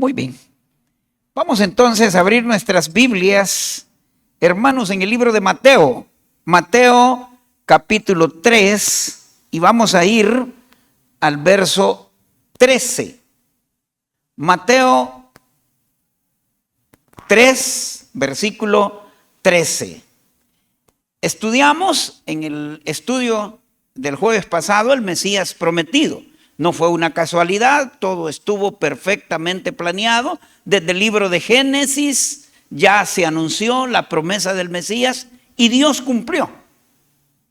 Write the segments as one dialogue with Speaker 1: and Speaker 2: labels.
Speaker 1: Muy bien. Vamos entonces a abrir nuestras Biblias, hermanos, en el libro de Mateo. Mateo capítulo 3 y vamos a ir al verso 13. Mateo 3, versículo 13. Estudiamos en el estudio del jueves pasado el Mesías prometido. No fue una casualidad, todo estuvo perfectamente planeado. Desde el libro de Génesis ya se anunció la promesa del Mesías y Dios cumplió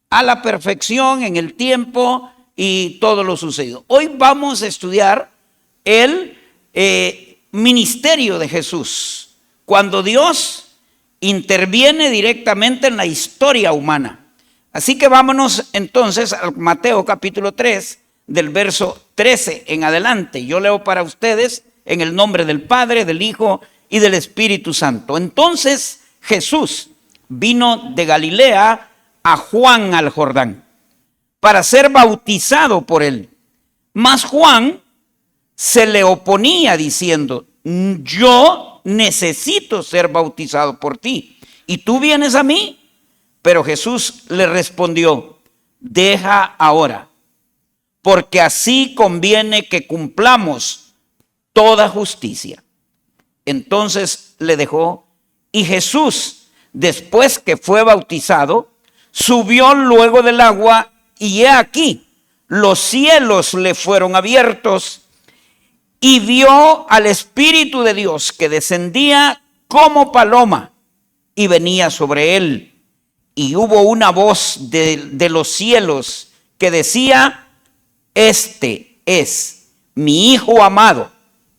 Speaker 1: a la perfección en el tiempo y todo lo sucedido. Hoy vamos a estudiar el ministerio de Jesús, cuando Dios interviene directamente en la historia humana. Así que vámonos entonces a Mateo capítulo 3, del verso 13 en adelante. Yo leo para ustedes en el nombre del Padre, del Hijo y del Espíritu Santo. Entonces Jesús vino de Galilea a Juan al Jordán para ser bautizado por él. Mas Juan se le oponía diciendo: yo necesito ser bautizado por ti, ¿y tú vienes a mí? Pero Jesús le respondió: deja ahora, porque así conviene que cumplamos toda justicia. Entonces le dejó, y Jesús, después que fue bautizado, subió luego del agua, y he aquí, los cielos le fueron abiertos, y vio al Espíritu de Dios que descendía como paloma y venía sobre él. Y hubo una voz de los cielos que decía: este es mi Hijo amado,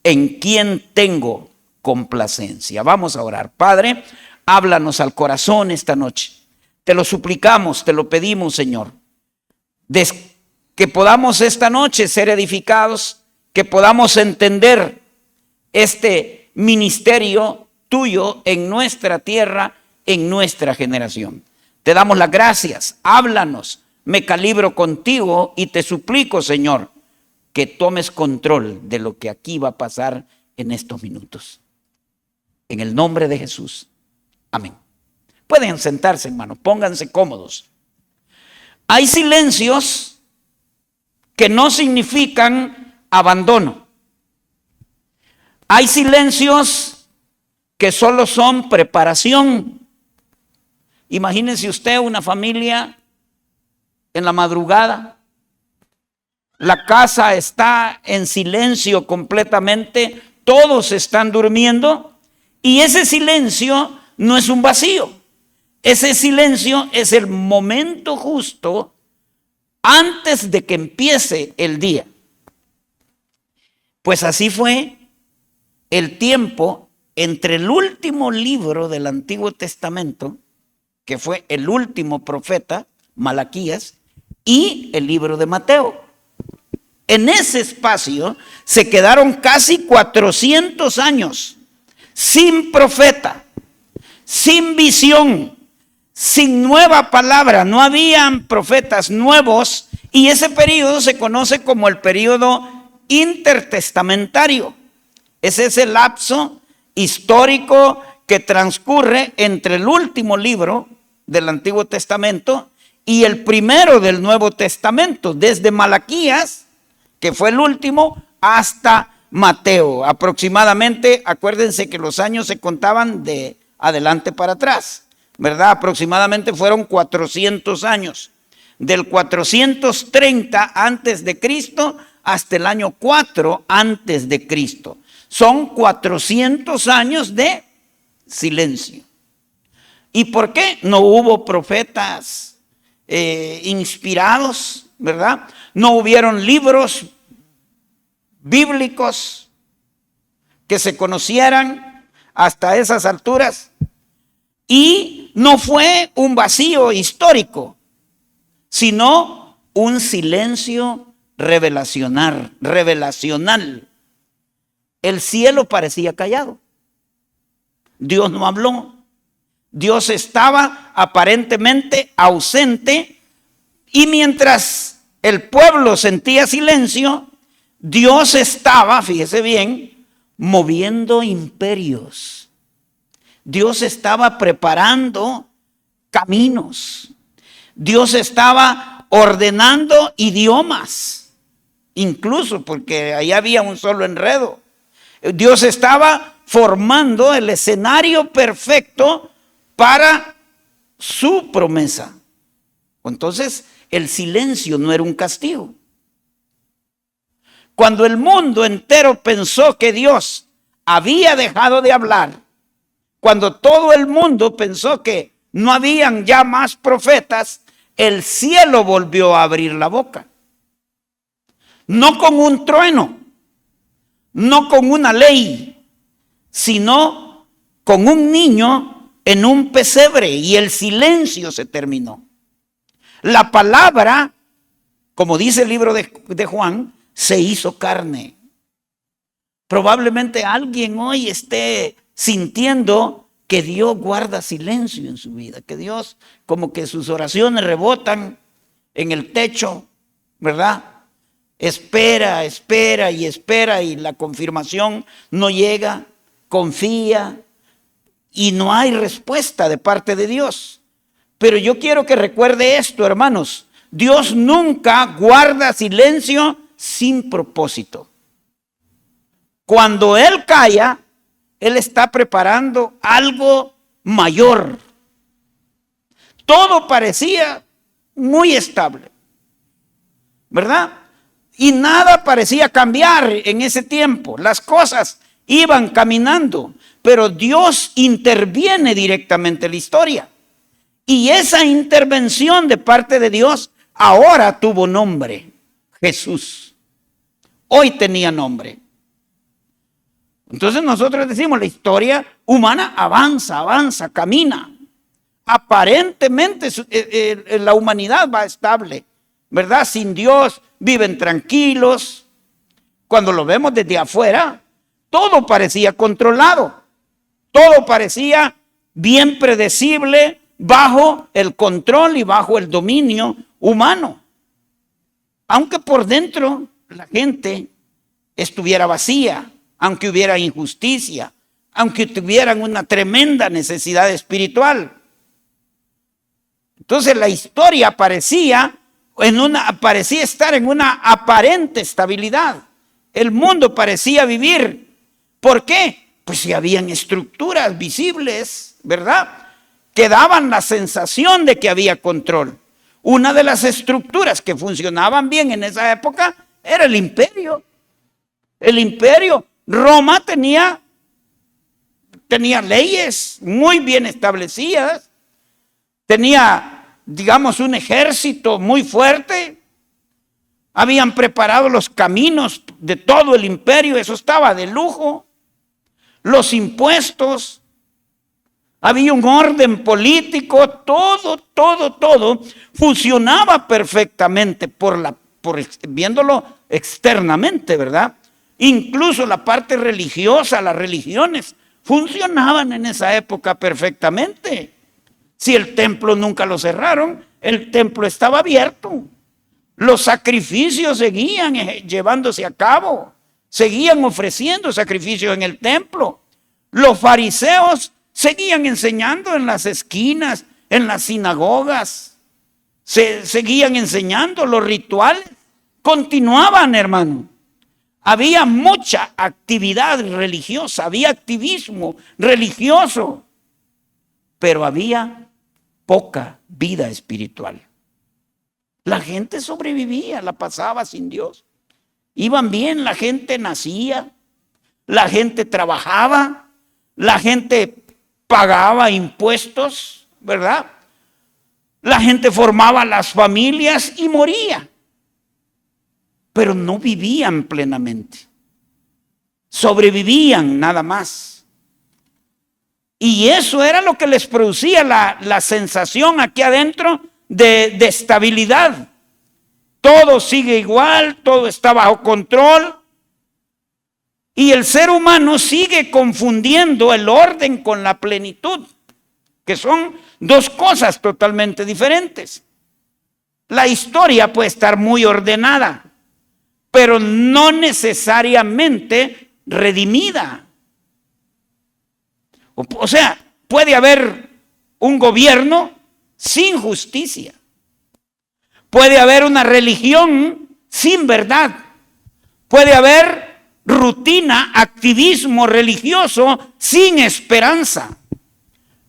Speaker 1: en quien tengo complacencia. Vamos a orar. Padre, háblanos al corazón esta noche. Te lo suplicamos, te lo pedimos, Señor. Que podamos esta noche ser edificados, que podamos entender este ministerio tuyo en nuestra tierra, en nuestra generación. Te damos las gracias. Háblanos. Me calibro contigo y te suplico, Señor, que tomes control de lo que aquí va a pasar en estos minutos. En el nombre de Jesús. Amén. Pueden sentarse, hermanos, pónganse cómodos. Hay silencios que no significan abandono. Hay silencios que solo son preparación. Imagínense usted una familia en la madrugada, la casa está en silencio completamente, todos están durmiendo, y ese silencio no es un vacío. Ese silencio es el momento justo antes de que empiece el día. Pues así fue el tiempo entre el último libro del Antiguo Testamento, que fue el último profeta, Malaquías, y el libro de Mateo. En ese espacio se quedaron casi 400 años sin profeta, sin visión, sin nueva palabra. No habían profetas nuevos, y ese periodo se conoce como el periodo intertestamentario. Ese es el lapso histórico que transcurre entre el último libro del Antiguo Testamento y el primero del Nuevo Testamento, desde Malaquías, que fue el último, hasta Mateo. Aproximadamente, acuérdense que los años se contaban de adelante para atrás, ¿verdad? Aproximadamente fueron 400 años. Del 430 antes de Cristo hasta el año 4 antes de Cristo. Son 400 años de silencio. ¿Y por qué? No hubo profetas inspirados, ¿verdad? No hubieron libros bíblicos que se conocieran hasta esas alturas, y no fue un vacío histórico, sino un silencio revelacional. El cielo parecía callado. Dios no habló. Dios estaba aparentemente ausente, y mientras el pueblo sentía silencio, Dios estaba, fíjese bien, moviendo imperios. Dios estaba preparando caminos. Dios estaba ordenando idiomas, incluso porque ahí había un solo enredo. Dios estaba formando el escenario perfecto para su promesa. Entonces, el silencio no era un castigo. Cuando el mundo entero pensó que Dios había dejado de hablar, cuando todo el mundo pensó que no habían ya más profetas, el cielo volvió a abrir la boca. No con un trueno, no con una ley, sino con un niño en un pesebre, y el silencio se terminó. La palabra, como dice el libro de Juan, se hizo carne. Probablemente alguien hoy esté sintiendo que Dios guarda silencio en su vida, que Dios como que sus oraciones rebotan en el techo, ¿verdad? Espera, espera y la confirmación no llega, confía y no hay respuesta de parte de Dios. Pero yo quiero que recuerde esto, hermanos. Dios nunca guarda silencio sin propósito. Cuando Él calla, Él está preparando algo mayor. Todo parecía muy estable, ¿verdad? Y nada parecía cambiar en ese tiempo. Las cosas iban caminando, pero Dios interviene directamente en la historia. Y esa intervención de parte de Dios ahora tuvo nombre, Jesús. Hoy tenía nombre. Entonces nosotros decimos, la historia humana avanza, camina. Aparentemente la humanidad va estable, ¿verdad? Sin Dios viven tranquilos. Cuando lo vemos desde afuera, todo parecía controlado. Todo parecía bien predecible, bajo el control y bajo el dominio humano. Aunque por dentro la gente estuviera vacía, aunque hubiera injusticia, aunque tuvieran una tremenda necesidad espiritual. Entonces la historia parecía estar en una aparente estabilidad. El mundo parecía vivir. ¿Por qué? Pues si habían estructuras visibles, ¿verdad?, que daban la sensación de que había control. Una de las estructuras que funcionaban bien en esa época era el imperio. El imperio. Roma tenía leyes muy bien establecidas. Tenía, digamos, un ejército muy fuerte. Habían preparado los caminos de todo el imperio. Eso estaba de lujo. Los impuestos. Había un orden político, todo funcionaba perfectamente viéndolo externamente, ¿verdad? Incluso la parte religiosa, las religiones funcionaban en esa época perfectamente. Si el templo nunca lo cerraron, el templo estaba abierto. Los sacrificios seguían llevándose a cabo, seguían ofreciendo sacrificios en el templo. Los fariseos seguían enseñando en las esquinas, en las sinagogas. Seguían enseñando los rituales. Continuaban, hermano. Había mucha actividad religiosa, había activismo religioso, pero había poca vida espiritual. La gente sobrevivía, la pasaba sin Dios. Iban bien, la gente nacía, la gente trabajaba, la gente pagaba impuestos, ¿verdad? La gente formaba las familias y moría. Pero no vivían plenamente. Sobrevivían nada más. Y eso era lo que les producía la sensación aquí adentro de estabilidad. Todo sigue igual, todo está bajo control. Y el ser humano sigue confundiendo el orden con la plenitud, que son dos cosas totalmente diferentes. La historia puede estar muy ordenada, pero no necesariamente redimida. O sea, puede haber un gobierno sin justicia. Puede haber una religión sin verdad. Puede haber rutina, activismo religioso sin esperanza.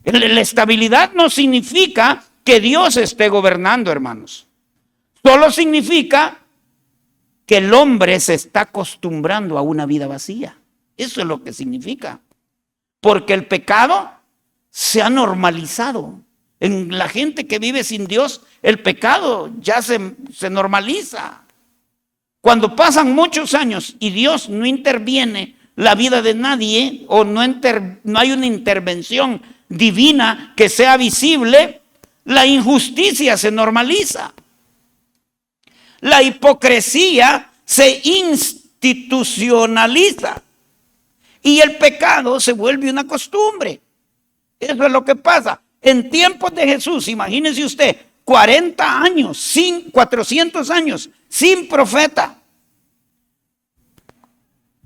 Speaker 1: La estabilidad no significa que Dios esté gobernando, hermanos. Solo significa que el hombre se está acostumbrando a una vida vacía. Eso es lo que significa. Porque el pecado se ha normalizado. En la gente que vive sin Dios, el pecado ya se normaliza. Cuando pasan muchos años y Dios no interviene la vida de nadie, o no hay una intervención divina que sea visible, la injusticia se normaliza. La hipocresía se institucionaliza. Y el pecado se vuelve una costumbre. Eso es lo que pasa. En tiempos de Jesús, imagínese usted, 40 años, 400 años, sin profeta.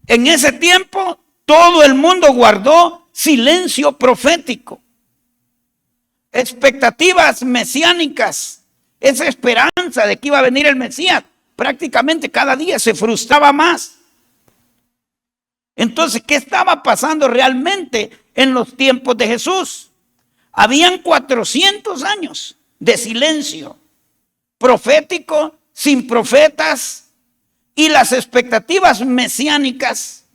Speaker 1: En ese tiempo, todo el mundo guardó silencio profético. Expectativas mesiánicas, esa esperanza de que iba a venir el Mesías, prácticamente cada día se frustraba más. Entonces, ¿qué estaba pasando realmente en los tiempos de Jesús? Habían 400 años de silencio profético, sin profetas, y las expectativas mesiánicas,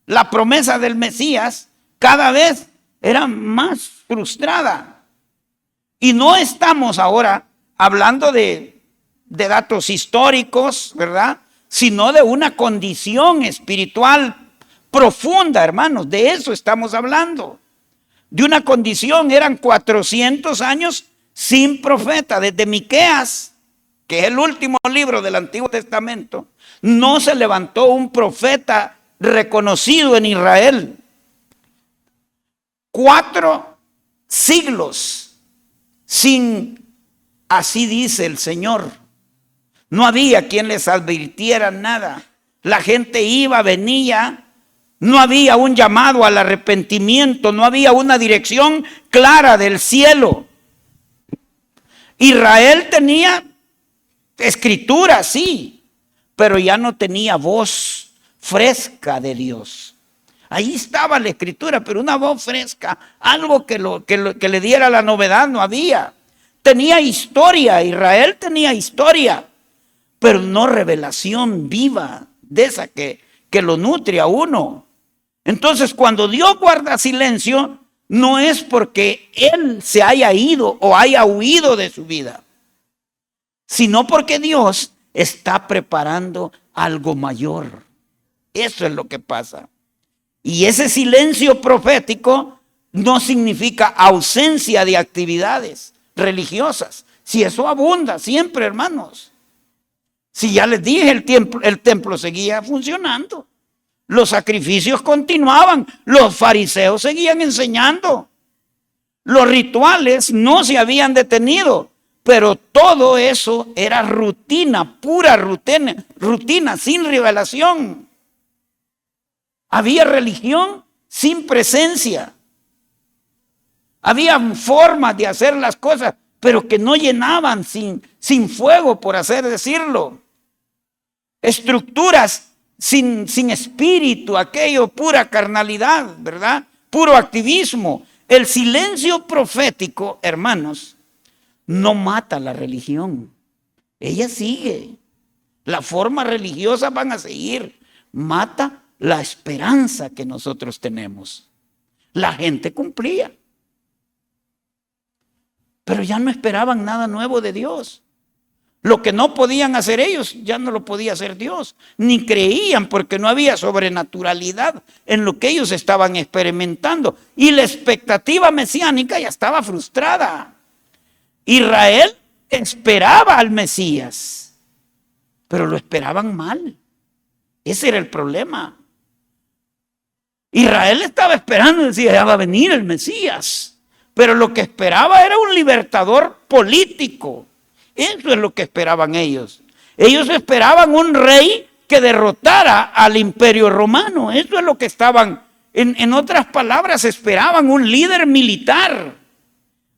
Speaker 1: la promesa del Mesías, cada vez era más frustrada. Y no estamos ahora hablando de datos históricos, ¿verdad? Sino de una condición espiritual profunda, hermanos. De eso estamos hablando. De una condición, eran 400 años sin profeta. Desde Miqueas, que es el último libro del Antiguo Testamento, no se levantó un profeta reconocido en Israel. 4 siglos sin, así dice el Señor. No había quien les advirtiera nada. La gente iba, venía. No había un llamado al arrepentimiento. No había una dirección clara del cielo. Israel tenía escritura, sí, pero ya no tenía voz fresca de Dios. Ahí estaba la escritura, pero una voz fresca, algo que le diera la novedad, no había. Tenía historia, Israel tenía historia, pero no revelación viva de esa que lo nutre a uno. Entonces, cuando Dios guarda silencio, no es porque Él se haya ido o haya huido de su vida, sino porque Dios está preparando algo mayor. Eso es lo que pasa. Y ese silencio profético no significa ausencia de actividades religiosas. Si eso abunda siempre, hermanos. Si ya les dije, el templo seguía funcionando. Los sacrificios continuaban. Los fariseos seguían enseñando. Los rituales no se habían detenido. Pero todo eso era rutina, pura rutina, sin revelación. Había religión sin presencia. Había formas de hacer las cosas, pero que no llenaban, sin fuego, por hacer decirlo. Estructuras sin espíritu, aquello, pura carnalidad, ¿verdad? Puro activismo. El silencio profético, hermanos, no mata la religión. Ella sigue. Las formas religiosas van a seguir. Mata la esperanza que nosotros tenemos. La gente cumplía, pero ya no esperaban nada nuevo de Dios. Lo que no podían hacer ellos, ya no lo podía hacer Dios. Ni creían, porque no había sobrenaturalidad en lo que ellos estaban experimentando. Y la expectativa mesiánica ya estaba frustrada. Israel esperaba al Mesías, pero lo esperaban mal. Ese era el problema. Israel estaba esperando, decía, ya va a venir el Mesías, pero lo que esperaba era un libertador político. Eso es lo que esperaban ellos. Ellos esperaban un rey que derrotara al imperio romano. Eso es lo que estaban, en otras palabras, esperaban un líder militar.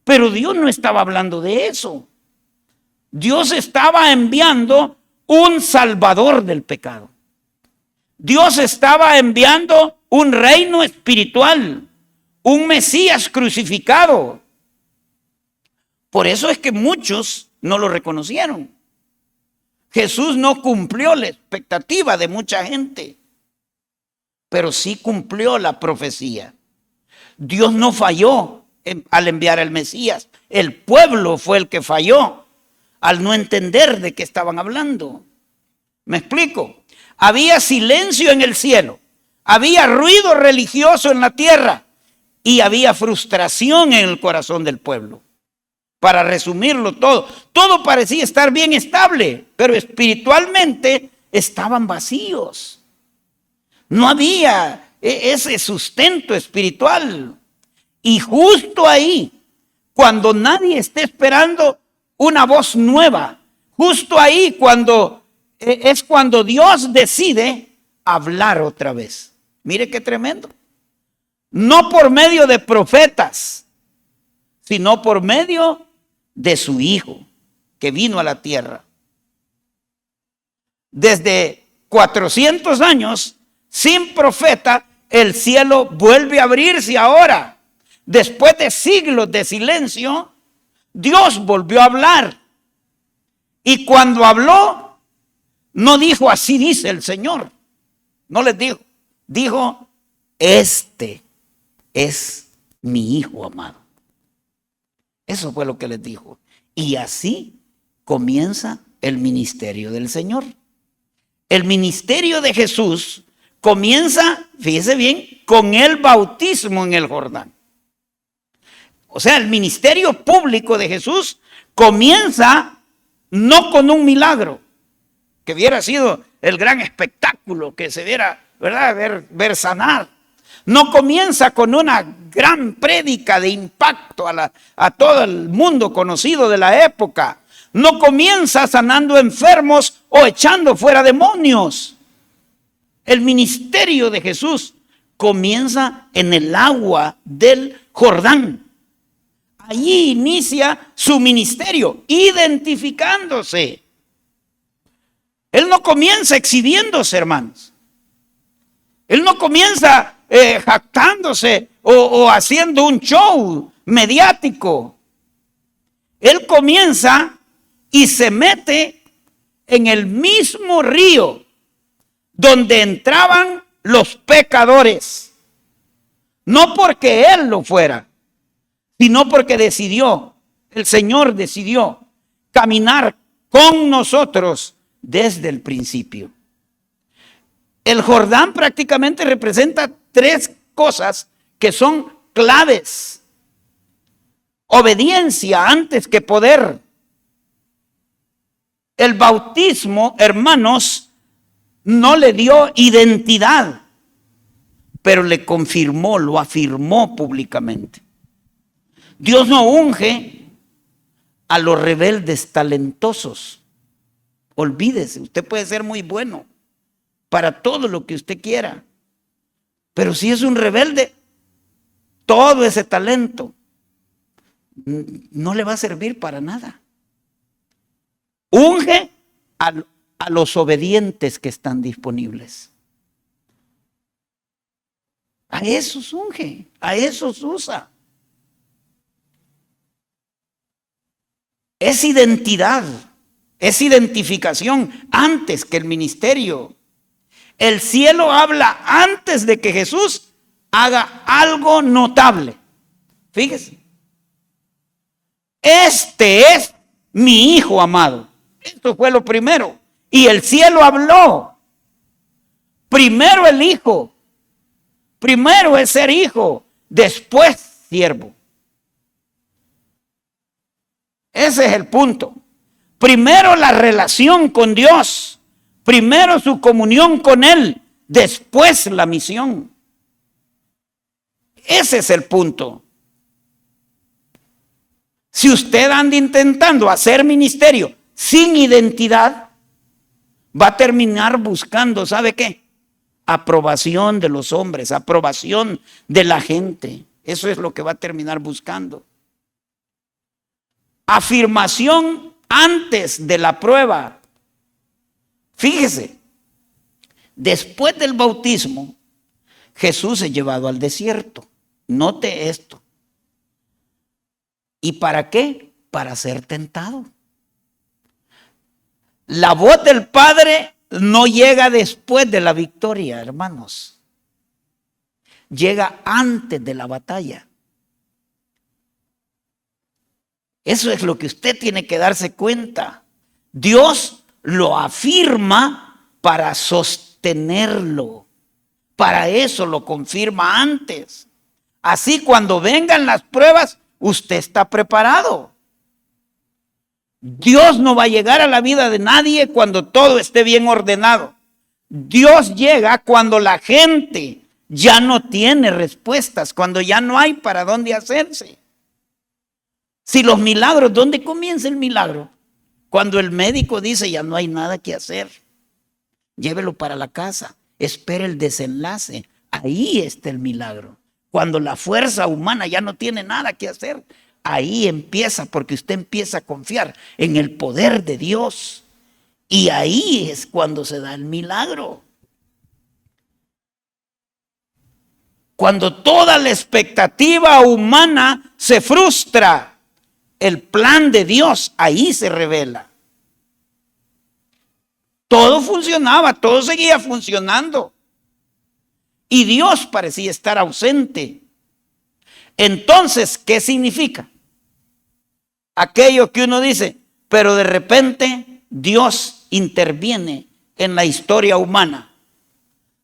Speaker 1: Pero Dios no estaba hablando de eso. Dios estaba enviando un salvador del pecado. Dios estaba enviando un reino espiritual, un Mesías crucificado. Por eso es que muchos no lo reconocieron. Jesús no cumplió la expectativa de mucha gente, pero sí cumplió la profecía. Dios no falló al enviar al Mesías. El pueblo fue el que falló al no entender de qué estaban hablando. ¿Me explico? Había silencio en el cielo, había ruido religioso en la tierra y había frustración en el corazón del pueblo. Para resumirlo todo, todo parecía estar bien estable, pero espiritualmente estaban vacíos. No había ese sustento espiritual. Y justo ahí, cuando nadie esté esperando una voz nueva, justo ahí es cuando Dios decide hablar otra vez. Mire qué tremendo. No por medio de profetas, sino por medio de su Hijo, que vino a la tierra. Desde 400 años, sin profeta, el cielo vuelve a abrirse ahora. Después de siglos de silencio, Dios volvió a hablar. Y cuando habló, no dijo así dice el Señor. No les dijo. Dijo, este es mi Hijo amado. Eso fue lo que les dijo. Y así comienza el ministerio del Señor. El ministerio de Jesús comienza, fíjese bien, con el bautismo en el Jordán. O sea, el ministerio público de Jesús comienza no con un milagro, que hubiera sido el gran espectáculo que se viera, ¿verdad? Ver sanar. No comienza con una gran prédica de impacto a todo el mundo conocido de la época. No comienza sanando enfermos o echando fuera demonios. El ministerio de Jesús comienza en el agua del Jordán. Allí inicia su ministerio, identificándose. Él no comienza exhibiéndose, hermanos. Él no comienza jactándose o haciendo un show mediático. Él comienza y se mete en el mismo río donde entraban los pecadores. No porque él lo fuera, sino porque el Señor decidió caminar con nosotros desde el principio. El Jordán prácticamente representa tres cosas que son claves. Obediencia antes que poder. El bautismo, hermanos, no le dio identidad, pero le confirmó, lo afirmó públicamente. Dios no unge a los rebeldes talentosos. Olvídese, usted puede ser muy bueno para todo lo que usted quiera, pero si es un rebelde, todo ese talento no le va a servir para nada. Unge a los obedientes que están disponibles. A esos unge, a esos usa. Es identidad, es identificación antes que el ministerio. El cielo habla antes de que Jesús haga algo notable. Fíjese. Este es mi Hijo amado. Esto fue lo primero. Y el cielo habló. Primero el Hijo. Primero es ser hijo, después siervo. Ese es el punto. Primero la relación con Dios. Primero su comunión con Él. Después la misión. Ese es el punto. Si usted anda intentando hacer ministerio sin identidad, va a terminar buscando, ¿sabe qué? Aprobación de los hombres, aprobación de la gente. Eso es lo que va a terminar buscando. Afirmación antes de la prueba. Fíjese, después del bautismo, Jesús es llevado al desierto. Note esto. ¿Y para qué? Para ser tentado. La voz del Padre no llega después de la victoria, hermanos. Llega antes de la batalla. Eso es lo que usted tiene que darse cuenta. Dios lo afirma para sostenerlo. Para eso lo confirma antes. Así cuando vengan las pruebas, usted está preparado. Dios no va a llegar a la vida de nadie cuando todo esté bien ordenado. Dios llega cuando la gente ya no tiene respuestas, cuando ya no hay para dónde hacerse. Si los milagros, ¿dónde comienza el milagro? Cuando el médico dice ya no hay nada que hacer. Llévelo para la casa, espere el desenlace. Ahí está el milagro. Cuando la fuerza humana ya no tiene nada que hacer, ahí empieza, porque usted empieza a confiar en el poder de Dios. Y ahí es cuando se da el milagro. Cuando toda la expectativa humana se frustra, el plan de Dios ahí se revela. Todo funcionaba, todo seguía funcionando. Y Dios parecía estar ausente. Entonces, ¿qué significa? Aquello que uno dice, pero de repente Dios interviene en la historia humana.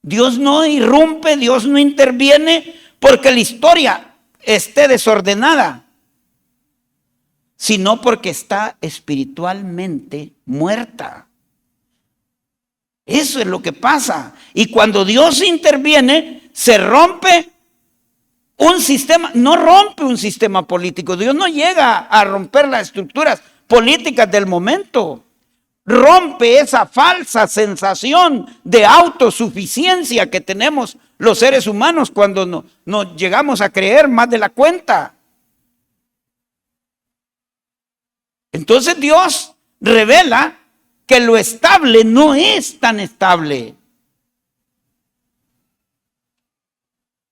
Speaker 1: Dios no irrumpe, Dios no interviene porque la historia esté desordenada, sino porque está espiritualmente muerta. Eso es lo que pasa. Y cuando Dios interviene, se rompe un sistema, no rompe un sistema político. Dios no llega a romper las estructuras políticas del momento. Rompe esa falsa sensación de autosuficiencia que tenemos los seres humanos cuando nos llegamos a creer más de la cuenta. Entonces Dios revela que lo estable no es tan estable.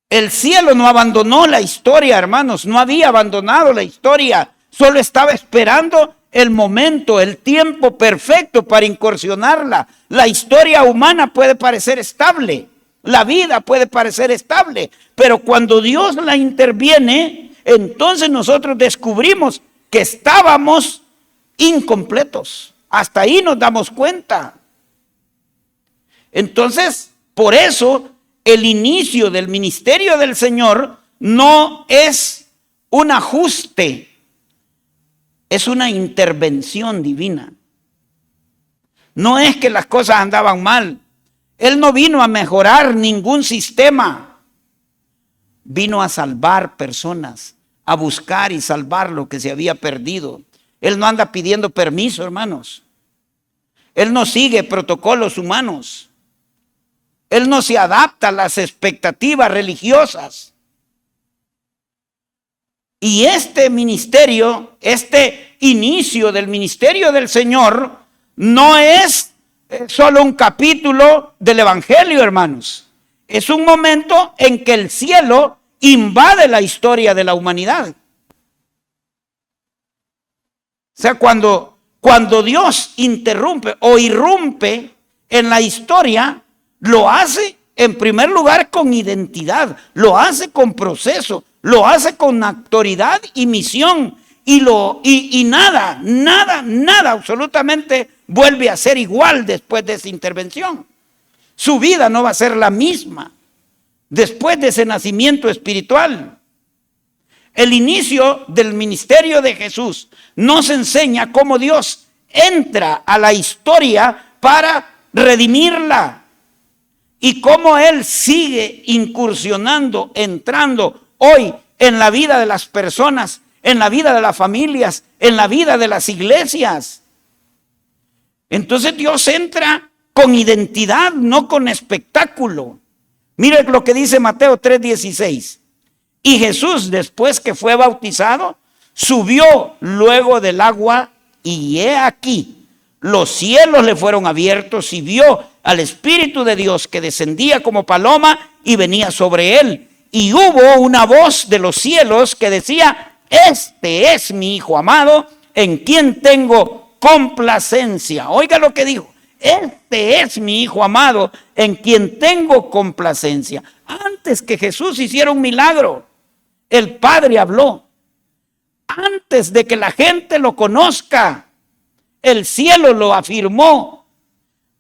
Speaker 1: El cielo no abandonó la historia, hermanos, no había abandonado la historia, solo estaba esperando el momento, el tiempo perfecto para incursionarla. La historia humana puede parecer estable, la vida puede parecer estable, pero cuando Dios la interviene, entonces nosotros descubrimos que estábamos incompletos. Hasta ahí nos damos cuenta. Entonces, por eso, el inicio del ministerio del Señor no es un ajuste, es una intervención divina. No es que las cosas andaban mal. Él no vino a mejorar ningún sistema. Vino a salvar personas, a buscar y salvar lo que se había perdido. Él no anda pidiendo permiso, hermanos. Él no sigue protocolos humanos. Él no se adapta a las expectativas religiosas. Y este ministerio, este inicio del ministerio del Señor, no es solo un capítulo del Evangelio, hermanos. Es un momento en que el cielo invade la historia de la humanidad. O sea, cuando Dios interrumpe o irrumpe en la historia, lo hace en primer lugar con identidad, lo hace con proceso, lo hace con autoridad y misión, y nada, absolutamente vuelve a ser igual después de esa intervención. Su vida no va a ser la misma después de ese nacimiento espiritual. El inicio del ministerio de Jesús nos enseña cómo Dios entra a la historia para redimirla y cómo Él sigue incursionando, entrando hoy en la vida de las personas, en la vida de las familias, en la vida de las iglesias. Entonces Dios entra con identidad, no con espectáculo. Mire lo que dice Mateo 3:16. Y Jesús, después que fue bautizado, subió luego del agua, y he aquí, los cielos le fueron abiertos y vio al Espíritu de Dios que descendía como paloma y venía sobre él. Y hubo una voz de los cielos que decía: este es mi Hijo amado, en quien tengo complacencia. Oiga lo que dijo: este es mi Hijo amado, en quien tengo complacencia. Antes que Jesús hiciera un milagro, el Padre habló. Antes de que la gente lo conozca, el cielo lo afirmó.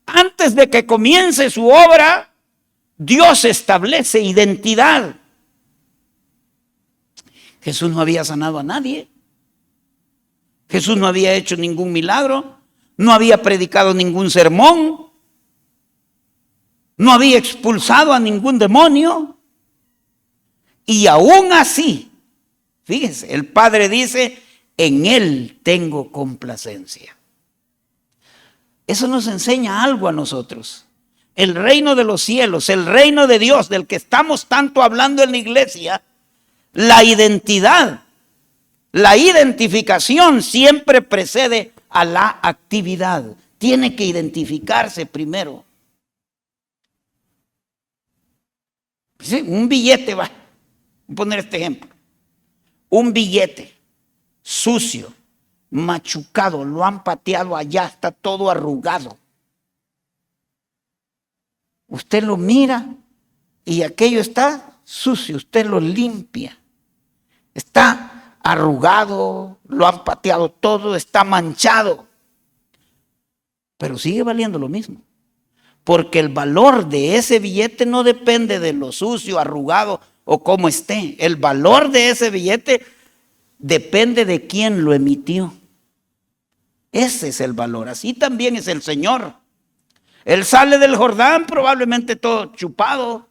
Speaker 1: Antes de que comience su obra, Dios establece identidad. Jesús no había sanado a nadie. Jesús no había hecho ningún milagro. No había predicado ningún sermón. No había expulsado a ningún demonio. Y aún así, fíjense, el Padre dice: en Él tengo complacencia. Eso nos enseña algo a nosotros. El reino de los cielos, el reino de Dios, del que estamos tanto hablando en la iglesia, la identidad, la identificación siempre precede a la actividad. Tiene que identificarse primero. Sí, un billete, voy a poner este ejemplo. Un billete sucio, machucado, lo han pateado allá, está todo arrugado. Usted lo mira y aquello está sucio, usted lo limpia. Está arrugado, lo han pateado todo, está manchado. Pero sigue valiendo lo mismo. Porque el valor de ese billete no depende de lo sucio, arrugado o cómo esté. El valor de ese billete depende de quién lo emitió. Ese es el valor. Así también es el Señor. Él sale del Jordán probablemente todo chupado,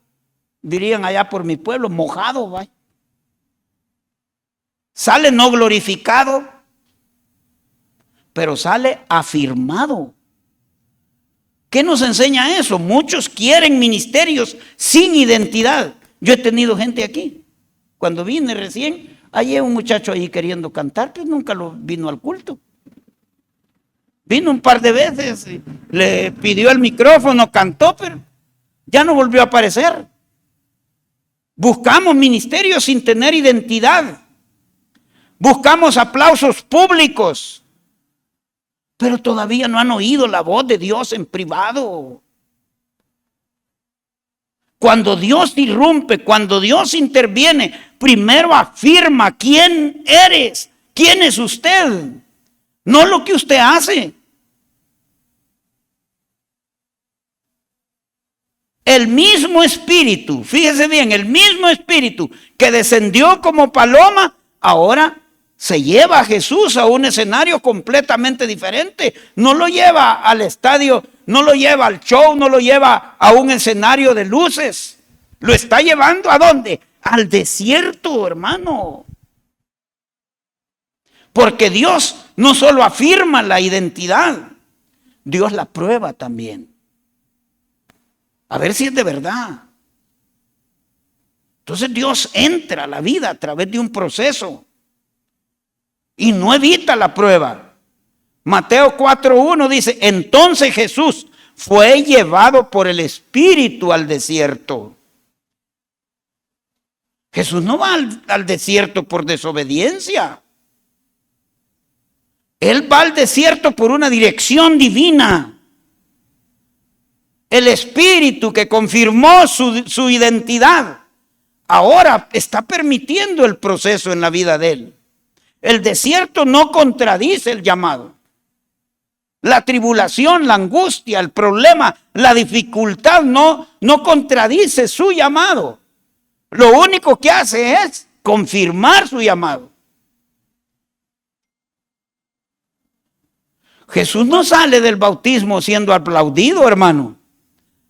Speaker 1: dirían allá por mi pueblo, mojado, ¿va? Sale no glorificado, pero sale afirmado. ¿Qué nos enseña eso? Muchos quieren ministerios sin identidad. Yo he tenido gente aquí. Cuando vine recién, hallé un muchacho ahí queriendo cantar, pero nunca lo vino al culto. Vino un par de veces, le pidió el micrófono, cantó, pero ya no volvió a aparecer. Buscamos ministerios sin tener identidad. Buscamos aplausos públicos, pero todavía no han oído la voz de Dios en privado. Cuando Dios irrumpe, cuando Dios interviene, primero afirma quién eres, quién es usted, no lo que usted hace. El mismo Espíritu, fíjese bien, el mismo Espíritu que descendió como paloma, ahora se lleva a Jesús a un escenario completamente diferente. No lo lleva al estadio, no lo lleva al show, no lo lleva a un escenario de luces. Lo está llevando ¿a dónde? Al desierto, hermano. Porque Dios no solo afirma la identidad, Dios la prueba también. A ver si es de verdad. Entonces Dios entra a la vida a través de un proceso y no evita la prueba. Mateo 4:1 dice: entonces Jesús fue llevado por el Espíritu al desierto. Jesús no va al desierto por desobediencia. Él va al desierto por una dirección divina. El Espíritu que confirmó su identidad ahora está permitiendo el proceso en la vida de él. El desierto no contradice el llamado. La tribulación, la angustia, el problema, la dificultad no contradice su llamado. Lo único que hace es confirmar su llamado. Jesús no sale del bautismo siendo aplaudido, hermano.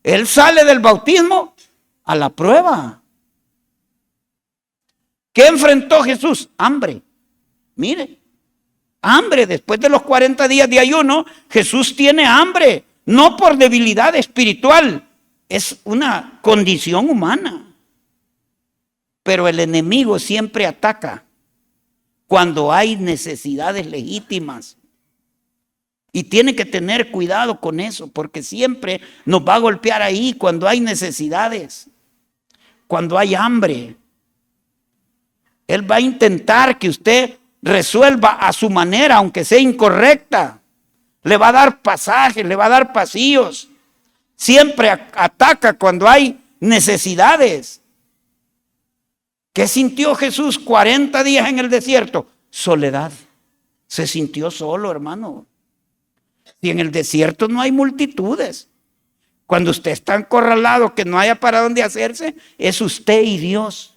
Speaker 1: Él sale del bautismo a la prueba. ¿Qué enfrentó Jesús? Hambre. Mire, hambre. Después de los 40 días de ayuno, Jesús tiene hambre. no por debilidad espiritual, es una condición humana. Pero el enemigo siempre ataca cuando hay necesidades legítimas. Y tiene que tener cuidado con eso, porque siempre nos va a golpear ahí cuando hay necesidades, cuando hay hambre. Él va a intentar que usted resuelva a su manera, aunque sea incorrecta. Le va a dar pasajes, le va a dar pasillos. Siempre ataca cuando hay necesidades. ¿Qué sintió Jesús 40 días en el desierto? Soledad. Se sintió solo, hermano. Y en el desierto no hay multitudes. Cuando usted está acorralado, que no haya para dónde hacerse, es usted y Dios.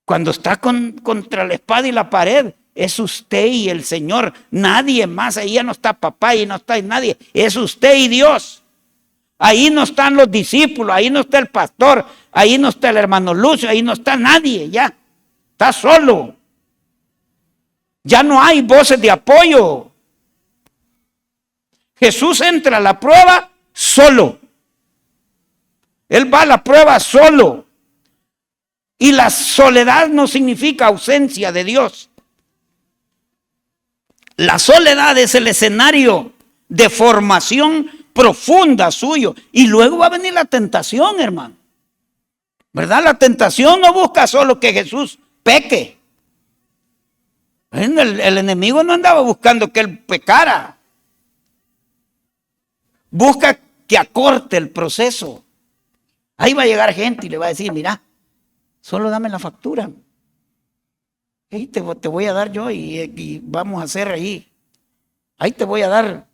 Speaker 1: Cuando está contra la espada y la pared, es usted y el Señor. Nadie más. Ahí ya no está papá, ahí no está nadie. Es usted y Dios. Ahí no están los discípulos, ahí no está el pastor, ahí no está el hermano Lucio, ahí no está nadie, ya. Está solo. Ya no hay voces de apoyo. Jesús entra a la prueba solo. Él va a la prueba solo. Y la soledad no significa ausencia de Dios. La soledad es el escenario de formación profunda suyo. Y luego va a venir la tentación, hermano. ¿Verdad? La tentación no busca solo que Jesús peque. El enemigo no andaba buscando que él pecara. Busca que acorte el proceso. Ahí va a llegar gente y le va a decir, mira, solo dame la factura. Ahí te voy a dar yo y vamos a hacer ahí. Ahí te voy a dar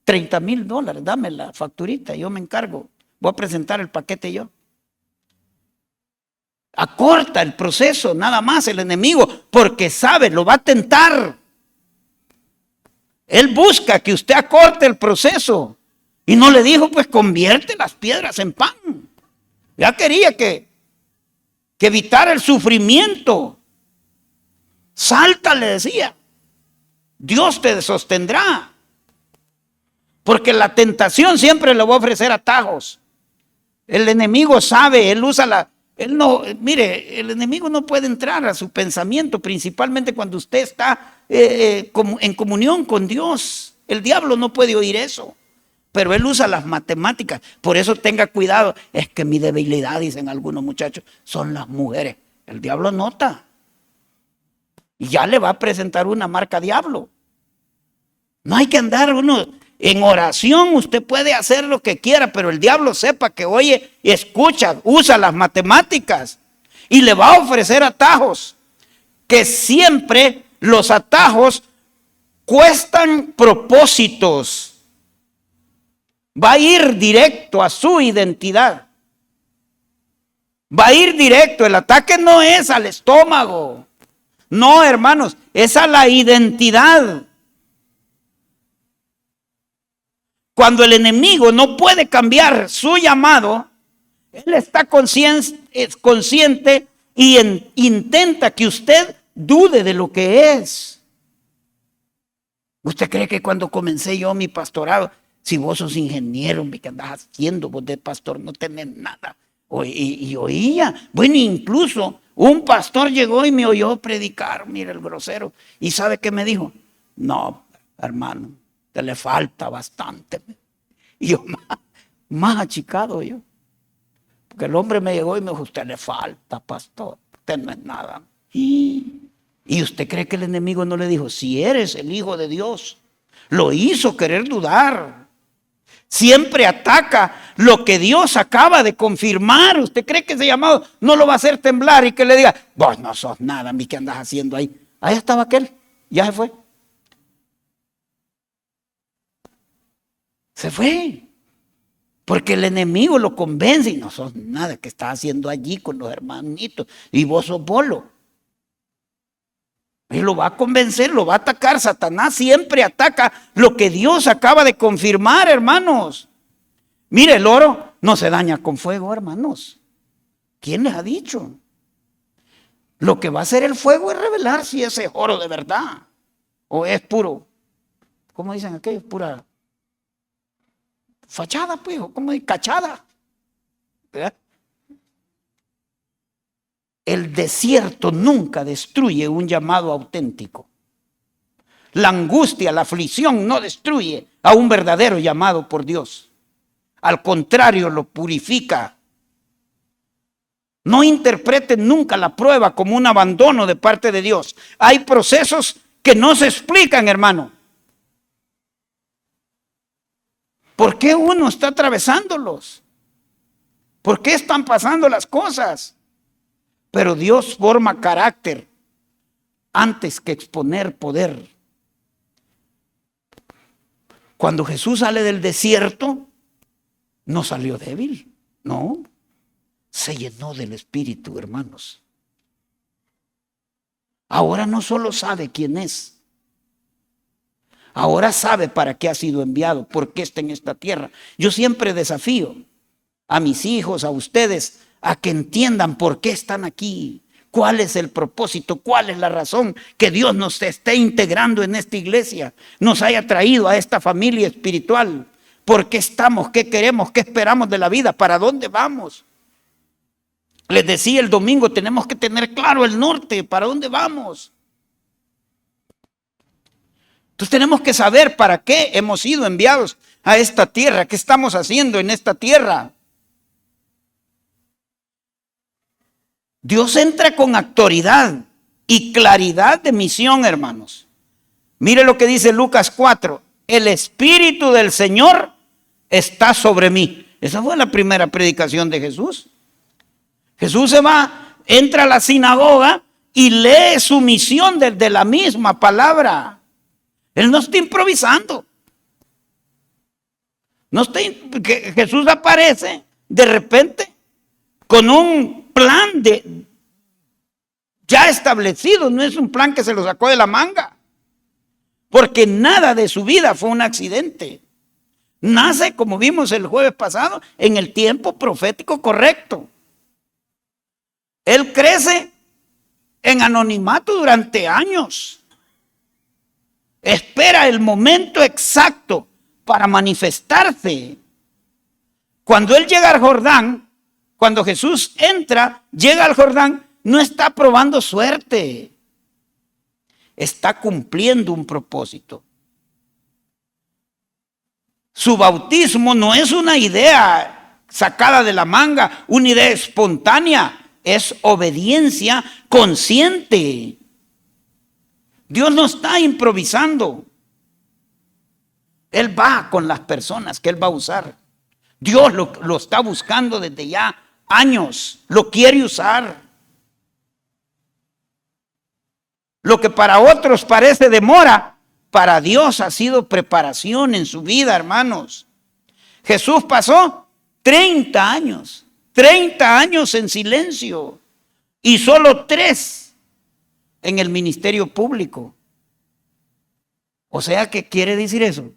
Speaker 1: $30,000. Dame la facturita, yo me encargo. Voy a presentar el paquete yo. Acorta el proceso, nada más el enemigo, porque sabe, lo va a tentar. Él busca que usted acorte el proceso. Y no le dijo, pues convierte las piedras en pan. Ya quería que evitara el sufrimiento. Salta, le decía. Dios te sostendrá. Porque la tentación siempre le va a ofrecer atajos. El enemigo sabe, él usa mire, el enemigo no puede entrar a su pensamiento, principalmente cuando usted está en comunión con Dios. El diablo no puede oír eso, pero él usa las matemáticas. Por eso tenga cuidado. Es que mi debilidad, dicen algunos muchachos, son las mujeres. El diablo nota. Y ya le va a presentar una marca diablo. No hay que andar uno en oración. Usted puede hacer lo que quiera, pero el diablo sepa que oye, escucha, usa las matemáticas y le va a ofrecer atajos. Que siempre los atajos cuestan propósitos. Va a ir directo a su identidad. Va a ir directo. El ataque no es al estómago. No, hermanos, es a la identidad. Cuando el enemigo no puede cambiar su llamado, él está consciente y intenta que usted dude de lo que es. ¿Usted cree que cuando comencé yo mi pastorado, si vos sos ingeniero, ¿qué andás haciendo? Vos de pastor no tenés nada. Y oía. Bueno, incluso un pastor llegó y me oyó predicar, mira el grosero. ¿Y sabe qué me dijo? No, hermano, te le falta bastante. Y yo más achicado yo. Porque el hombre me llegó y me dijo, usted le falta, pastor, usted no es nada. Y usted cree que el enemigo no le dijo, si eres el Hijo de Dios, lo hizo querer dudar. Siempre ataca lo que Dios acaba de confirmar. ¿Usted cree que ese llamado no lo va a hacer temblar y que le diga, vos no sos nada, ¿qué andas haciendo ahí? Ahí estaba aquel, ya se fue. Se fue. Porque el enemigo lo convence y no sos nada que estás haciendo allí con los hermanitos y vos sos bolo. Él lo va a convencer, lo va a atacar. Satanás siempre ataca lo que Dios acaba de confirmar, hermanos. Mire, el oro no se daña con fuego, hermanos. ¿Quién les ha dicho? Lo que va a hacer el fuego es revelar si ese es oro de verdad o es puro ¿cómo dicen aquellos? Pura fachada, pues, o como cachada. ¿Verdad? El desierto nunca destruye un llamado auténtico. La angustia, la aflicción no destruye a un verdadero llamado por Dios. Al contrario, lo purifica. No interpreten nunca la prueba como un abandono de parte de Dios. Hay procesos que no se explican, hermano. ¿Por qué uno está atravesándolos? ¿Por qué están pasando las cosas? Pero Dios forma carácter antes que exponer poder. Cuando Jesús sale del desierto, no salió débil, no. Se llenó del Espíritu, hermanos. Ahora no solo sabe quién es, ahora sabe para qué ha sido enviado, por qué está en esta tierra. Yo siempre desafío a mis hijos, a ustedes, a que entiendan por qué están aquí, cuál es el propósito, cuál es la razón que Dios nos esté integrando en esta iglesia, nos haya traído a esta familia espiritual. ¿Por qué estamos? ¿Qué queremos? ¿Qué esperamos de la vida? ¿Para dónde vamos? Les decía el domingo, tenemos que tener claro el norte, ¿para dónde vamos? Entonces tenemos que saber para qué hemos sido enviados a esta tierra, qué estamos haciendo en esta tierra. Dios entra con autoridad y claridad de misión, hermanos. Mire lo que dice Lucas 4, el Espíritu del Señor está sobre mí. Esa fue la primera predicación de Jesús. Jesús se va, entra a la sinagoga y lee su misión desde la misma palabra. Él no está improvisando. Jesús aparece de repente con un plan ya establecido. No es un plan que se lo sacó de la manga. Porque nada de su vida fue un accidente. Nace, como vimos el jueves pasado, en el tiempo profético correcto. Él crece en anonimato durante años. Espera el momento exacto para manifestarse. Cuando él llega al Jordán, cuando Jesús entra, llega al Jordán, no está probando suerte. Está cumpliendo un propósito. Su bautismo no es una idea sacada de la manga, una idea espontánea. Es obediencia consciente. Dios no está improvisando. Él va con las personas que Él va a usar. Dios lo está buscando desde ya años. Lo quiere usar. Lo que para otros parece demora, para Dios ha sido preparación en su vida, hermanos. Jesús pasó 30 años. 30 años en silencio y solo 3 en el ministerio público. O sea, ¿qué quiere decir eso?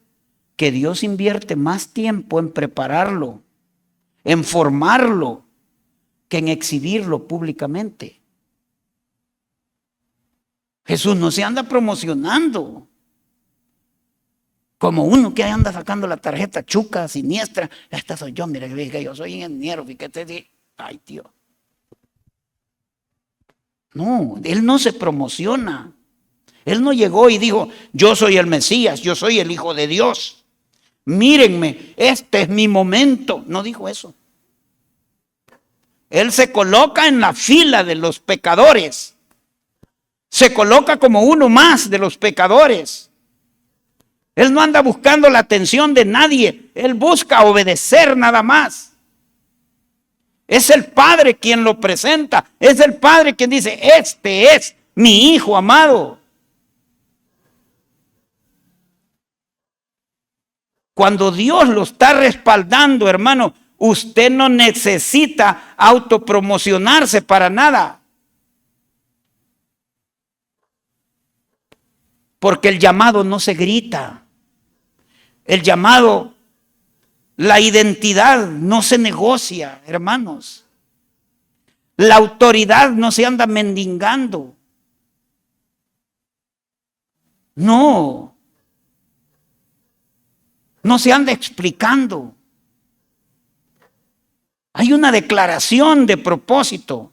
Speaker 1: Que Dios invierte más tiempo en prepararlo, en formarlo, que en exhibirlo públicamente. Jesús no se anda promocionando como uno que anda sacando la tarjeta chuca, siniestra. Esta soy yo, mire, que yo soy ingeniero, fíjate, ay, tío. No, Él no se promociona. Él no llegó y dijo, yo soy el Mesías, yo soy el Hijo de Dios. Mírenme, este es mi momento. No dijo eso. Él se coloca en la fila de los pecadores. Se coloca como uno más de los pecadores. Él no anda buscando la atención de nadie. Él busca obedecer nada más. Es el Padre quien lo presenta. Es el Padre quien dice, este es mi Hijo amado. Cuando Dios lo está respaldando, hermano, usted no necesita autopromocionarse para nada. Porque el llamado no se grita. El llamado, la identidad no se negocia, hermanos. La autoridad no se anda mendigando. No. No se anda explicando. Hay una declaración de propósito.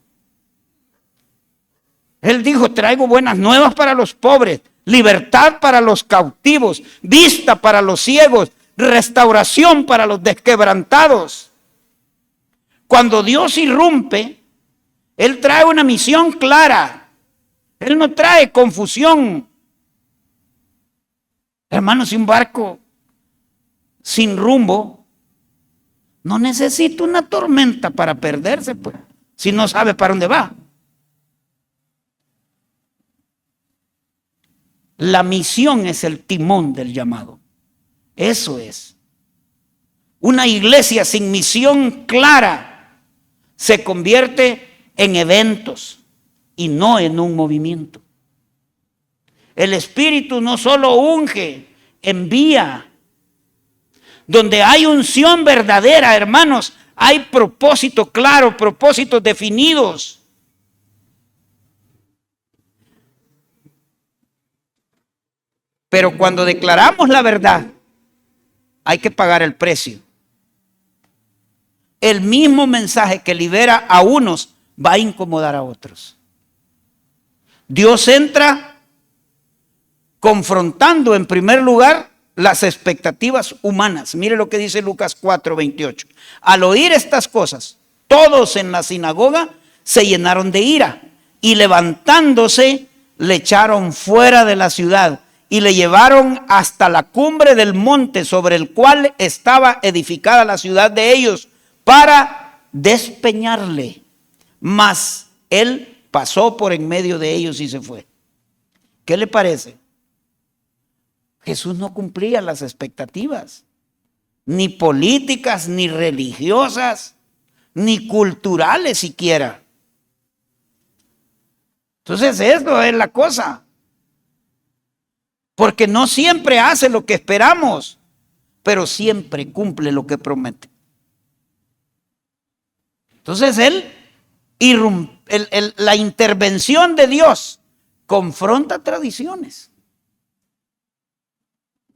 Speaker 1: Él dijo, traigo buenas nuevas para los pobres, libertad para los cautivos, vista para los ciegos, restauración para los desquebrantados. Cuando Dios irrumpe, Él trae una misión clara. Él no trae confusión. Hermanos, un barco sin rumbo no necesita una tormenta para perderse, pues, si no sabe para dónde va. La misión es el timón del llamado. Eso es. Una iglesia sin misión clara se convierte en eventos y no en un movimiento. El Espíritu no solo unge, envía. Donde hay unción verdadera, hermanos, hay propósito claro, propósitos definidos. Pero cuando declaramos la verdad, hay que pagar el precio. El mismo mensaje que libera a unos va a incomodar a otros. Dios entra confrontando en primer lugar las expectativas humanas. Mire lo que dice Lucas 4:28. Al oír estas cosas, todos en la sinagoga se llenaron de ira y levantándose le echaron fuera de la ciudad y le llevaron hasta la cumbre del monte sobre el cual estaba edificada la ciudad de ellos para despeñarle. Mas él pasó por en medio de ellos y se fue. ¿Qué le parece? Jesús no cumplía las expectativas, ni políticas, ni religiosas, ni culturales siquiera. Entonces eso es la cosa. Porque no siempre hace lo que esperamos, pero siempre cumple lo que promete. Entonces la intervención de Dios confronta tradiciones.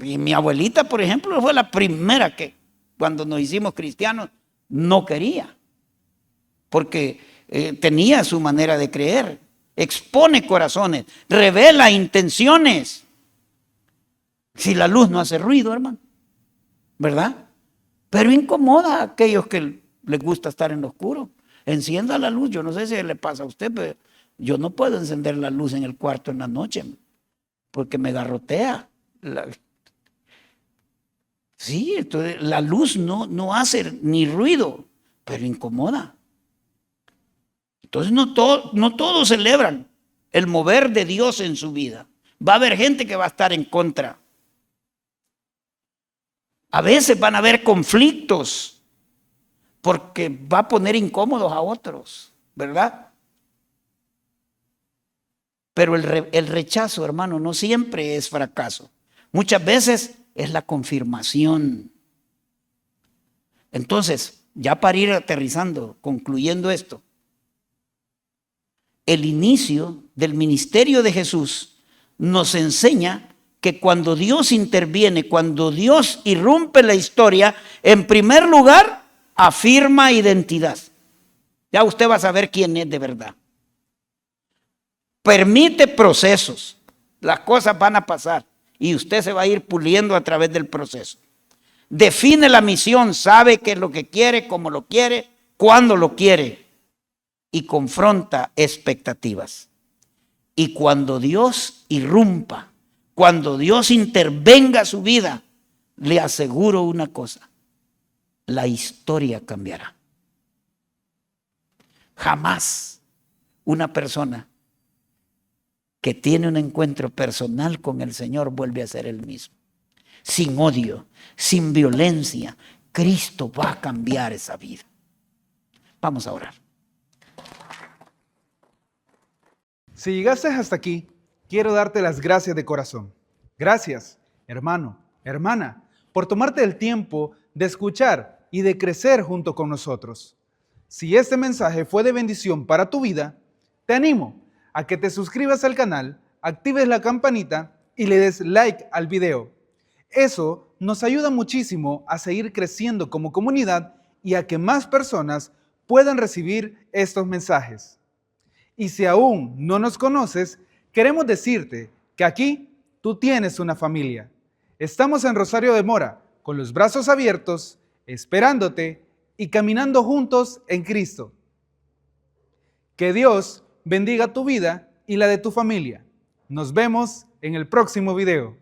Speaker 1: Y mi abuelita, por ejemplo, fue la primera que cuando nos hicimos cristianos no quería. Porque tenía su manera de creer. Expone corazones, revela intenciones. Si la luz no hace ruido, hermano, ¿verdad? Pero incomoda a aquellos que les gusta estar en lo oscuro. Encienda la luz. Yo no sé si le pasa a usted, pero yo no puedo encender la luz en el cuarto en la noche porque me garrotea. Sí, entonces la luz no hace ni ruido, pero incomoda. Entonces no todos celebran el mover de Dios en su vida. Va a haber gente que va a estar en contra. A veces van a haber conflictos porque va a poner incómodos a otros, ¿verdad? Pero el rechazo, hermano, no siempre es fracaso. Muchas veces es la confirmación. Entonces, ya para ir aterrizando, concluyendo esto, el inicio del ministerio de Jesús nos enseña que cuando Dios interviene, cuando Dios irrumpe la historia, en primer lugar, afirma identidad. Ya usted va a saber quién es de verdad. Permite procesos. Las cosas van a pasar y usted se va a ir puliendo a través del proceso. Define la misión, sabe qué es lo que quiere, cómo lo quiere, cuándo lo quiere. Y confronta expectativas. Y cuando Dios irrumpa, cuando Dios intervenga su vida, le aseguro una cosa: la historia cambiará. Jamás una persona que tiene un encuentro personal con el Señor vuelve a ser el mismo. Sin odio, sin violencia, Cristo va a cambiar esa vida. Vamos a orar.
Speaker 2: Si llegaste hasta aquí, quiero darte las gracias de corazón. Gracias, hermano, hermana, por tomarte el tiempo de escuchar y de crecer junto con nosotros. Si este mensaje fue de bendición para tu vida, te animo a que te suscribas al canal, actives la campanita y le des like al video. Eso nos ayuda muchísimo a seguir creciendo como comunidad y a que más personas puedan recibir estos mensajes. Y si aún no nos conoces, queremos decirte que aquí tú tienes una familia. Estamos en Rosario de Mora, con los brazos abiertos, esperándote y caminando juntos en Cristo. Que Dios bendiga tu vida y la de tu familia. Nos vemos en el próximo video.